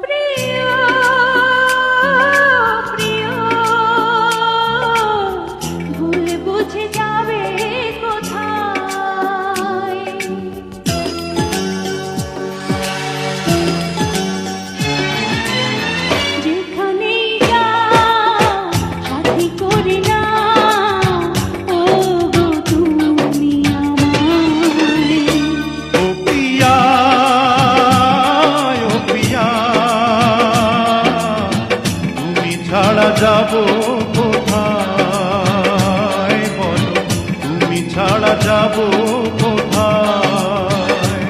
প্রিয় প্রিয় ভুল বুঝে যাবে কোথায়, যেখানেই যাও সাথী করে না ও গো তুমি আমায়। ও প্রিয়া, ও প্রিয়া, তুমি ছাড়া যাব কোথায় বলো, তুমি ছাড়া যাব কোথায়,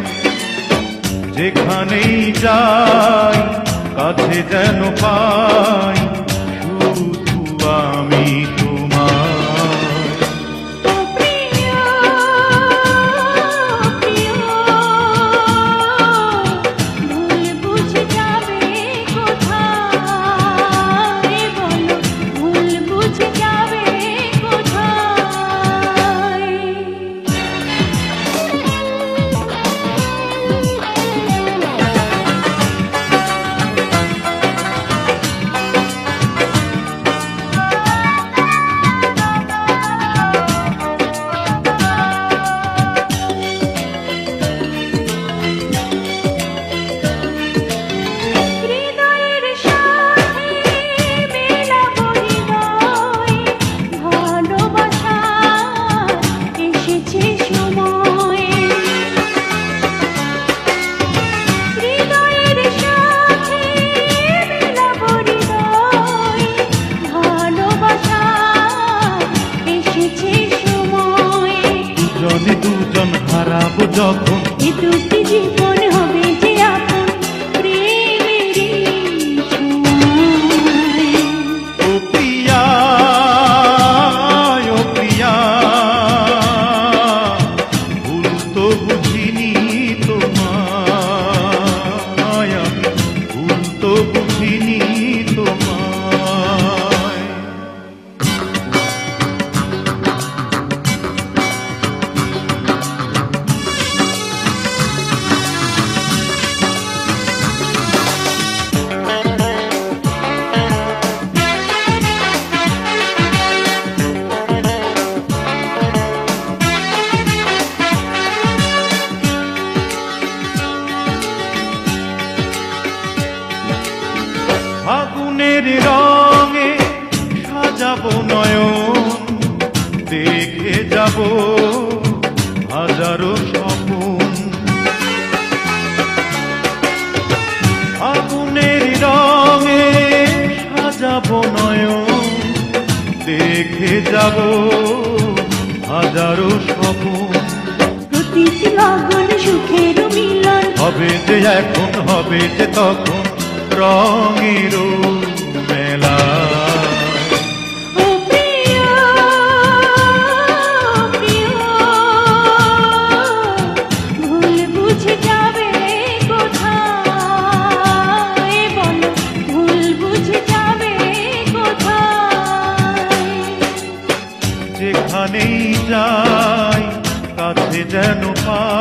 যেখানেই যাই কাছে যেন পাই শুধু আমি তোমায়। ও প্রিয় প্রিয় ভুল বুঝে যাবে কোথায়, বলো ভুল বুঝে যাবে কোথায়। হৃদয়ের সাথে মেলাবো হৃদয়, ভালোবাসা এসেছে সময়। হৃদয়ের সাথে মেলাবো হৃদয়, ভালোবাসা এসেছে সময়। দুজনে দুজন হারাবো যখন, এ দুটি জীবন হবে যে আপন প্রেমেরই ছোঁয়ায়। ও প্রিয়া, ও প্রিয়া, ভুল তো বুঝিনি তোমায়, আমি ভুল তো বুঝিনি তোমায়। ফাগুনের রঙে সাজাবো নয়ন, দেখে যাব হাজারো স্বপন। ফাগুনের রঙে সাজাবো নয়ন, দেখে যাব হাজারো স্বপন। প্রতিটি লগন সুখের মিলন, হবে যে এখন, হবে যে তখন রঙের মেলা। ও প্রিয় প্রিয় ভুল বুঝে যাবে কোথায়, বলো ভুল বুঝে যাবে কোথায়। যেখানেই যাই কাছে যেন পাই